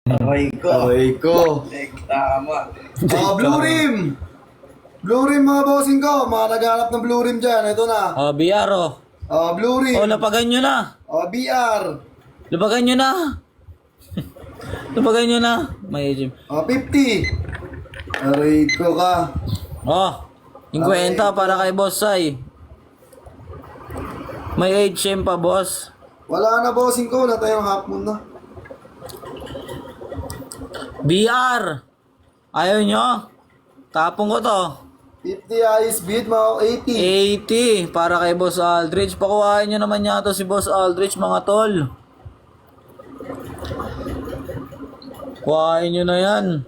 Aray ko. Aray ko. Tama. Blue rim! Blue rim mga bossing ko. Mga naghanap ng blue rim dyan. Ito na. BR Blue rim. lapagan nyo na. BR. Lapagan nyo na. Lapagan nyo na. May gym. 50. Aray ko ka. 50 para kay Boss Sai. May HM pa, boss. Wala na bossing ko. Na tayong half moon na. BR. Ayaw nyo? Tapong ko to. 50 ice beat mga 80. 80 para kay Boss Aldrich. Pakuhain nyo naman yata si Boss Aldrich, mga tol. Kuhain nyo na yan.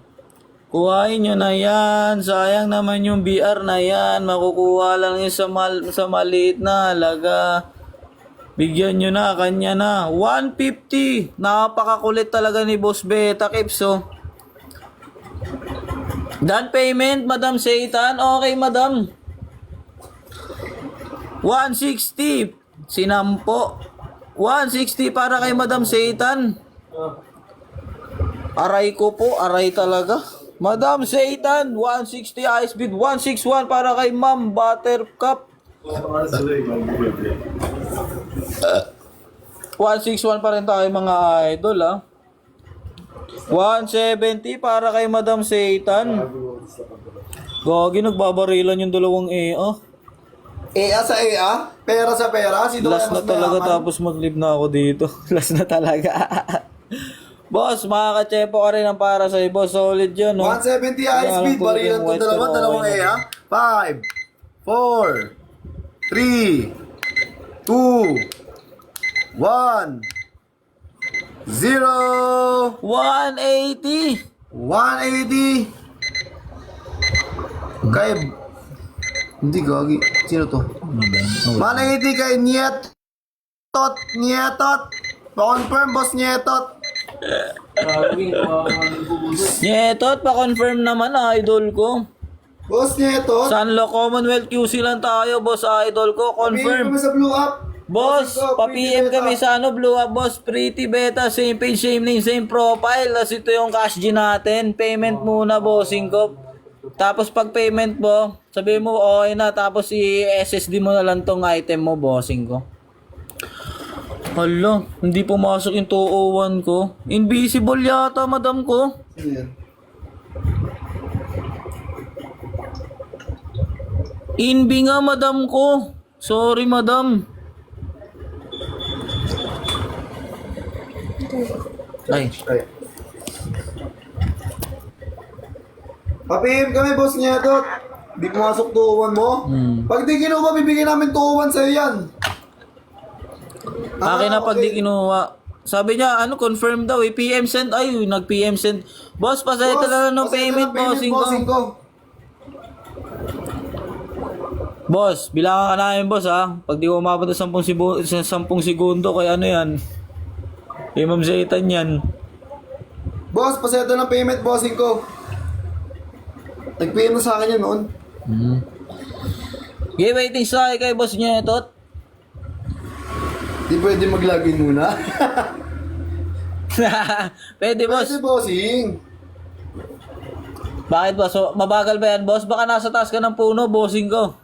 Kuhain nyo na yan. Sayang naman yung BR na yan. Makukuha lang yun sa maliit na halaga. Bigyan nyo na, kanya na. 150. Napakakulit talaga ni Boss Beta Kips, oh. Down payment, Madam Satan. Okay, Madam. 160. Sinampo. 160 para kay Madam Satan. Aray ko po, aray talaga. Madam Satan, 160 ice bid. 161 para kay Ma'am Buttercup. 161 pa rin tayo mga idol, ah. 170 para kay Madam Satan. Gagi, nagbabarilan yung dalawang EA. EA sa EA? Pera sa pera? Sino Last na talaga tapos mag-leave na ako dito. Last na talaga. Boss, makakatsepo ka rin ang para sa'yo, boss. Solid yun, no? 170 ice speed. Barilan to dalawang EA. 5, 4, 3, 2, 1, 0. 180. 180. Kay... Hindi gagi. Sino to? 180 kay Nietot. Pa-confirm, boss Nietot. Nyetot, pa-confirm naman, idol ko. Boss Nietot. Sanlo Commonwealth QC lang tayo, boss, idol ko. Confirm. Confirm sa blue up. Boss, pa-PM kami sa Blue Up, boss. Pretty Beta, same page, same name, same profile. Tapos ito yung cash G natin. Payment muna, bossing ko. Tapos pag payment mo, sabihin mo okay na. Tapos i-SSD mo na lang tong item mo, bossing ko. Hala, hindi pumasok yung 201 ko. Invisible yata, madam ko. Inbi nga, madam ko. Sorry, madam. Ay. Pa-PM kami, boss Nietot. Di pumasok 201 mo. Pag di kinuha, bibigyan namin 201 sa'yo yan. Akin na pag di kinuha. Sabi niya, confirm daw eh. PM send. Ay, nag-PM send. Boss, pasayta na lang ng payment, bossing ko. Boss, bilangan ka namin, boss, ha. Pag di ko umabot ng 10 segundo, kaya ano yan. Kay Ma'am Zaytan yan. Boss, pasayta ng payment, bossing ko. Nag-PM na sa akin yan noon. Okay, waiting sa kay boss niya ito. Di pwede mag-login muna. Pwede, boss. Pwede, bossing. Bakit, boss? So, mabagal ba yan, boss? Baka nasa taas ka ng puno, bossing ko.